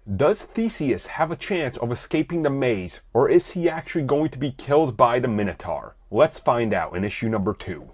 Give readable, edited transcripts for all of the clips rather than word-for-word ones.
Does Theseus have a chance of escaping the maze, or is he actually going to be killed by the Minotaur? Let's find out in issue number 2.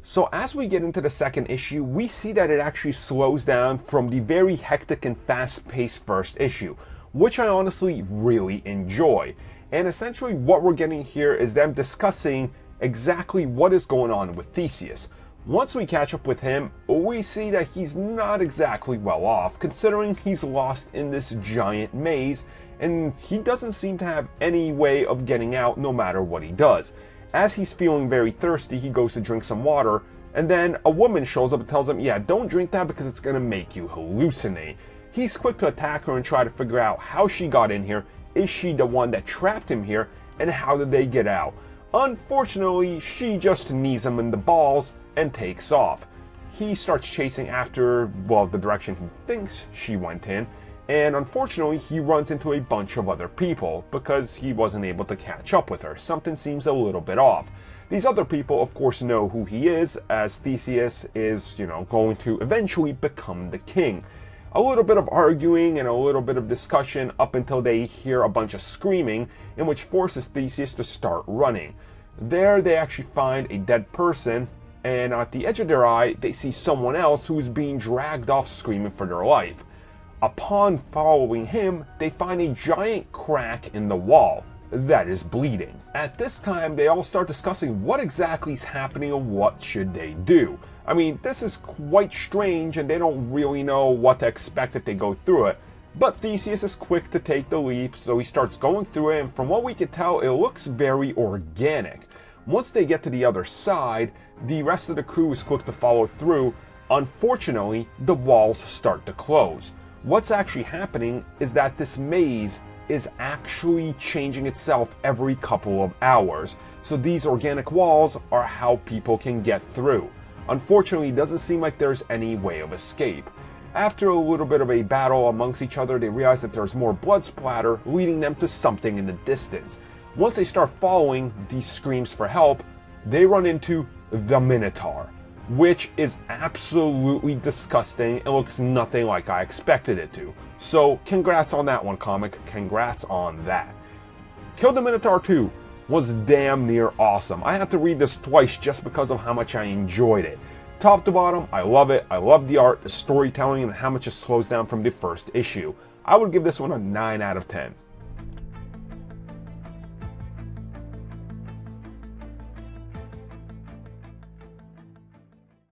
So as we get into the second issue, we see that it actually slows down from the very hectic and fast-paced first issue, which I honestly really enjoy. And essentially what we're getting here is them discussing exactly what is going on with Theseus. Once we catch up with him, we see that he's not exactly well off, considering he's lost in this giant maze, and he doesn't seem to have any way of getting out no matter what he does. As he's feeling very thirsty, he goes to drink some water, and then a woman shows up and tells him, yeah, don't drink that because it's gonna make you hallucinate. He's quick to attack her and try to figure out how she got in here, is she the one that trapped him here, and how did they get out? Unfortunately, she just knees him in the balls and takes off. He starts chasing after, well, the direction he thinks she went in, and unfortunately he runs into a bunch of other people because he wasn't able to catch up with her. Something seems a little bit off. These other people, of course, know who he is, as Theseus is, going to eventually become the king. A little bit of arguing and a little bit of discussion up until they hear a bunch of screaming, in which forces Theseus to start running. There they actually find a dead person, and at the edge of their eye, they see someone else who is being dragged off screaming for their life. Upon following him, they find a giant crack in the wall that is bleeding. At this time, they all start discussing what exactly is happening and what should they do. I mean, this is quite strange and they don't really know what to expect if they go through it. But Theseus is quick to take the leap, so he starts going through it, and from what we can tell, it looks very organic. Once they get to the other side, the rest of the crew is quick to follow through. Unfortunately, the walls start to close. What's actually happening is that this maze is actually changing itself every couple of hours. So these organic walls are how people can get through. Unfortunately, it doesn't seem like there's any way of escape. After a little bit of a battle amongst each other, they realize that there's more blood splatter, leading them to something in the distance. Once they start following these screams for help, they run into the Minotaur, which is absolutely disgusting and looks nothing like I expected it to. So congrats on that one, comic. Congrats on that. Kill the Minotaur 2 was damn near awesome. I had to read this twice just because of how much I enjoyed it. Top to bottom, I love it. I love the art, the storytelling, and how much it slows down from the first issue. I would give this one a 9 out of 10.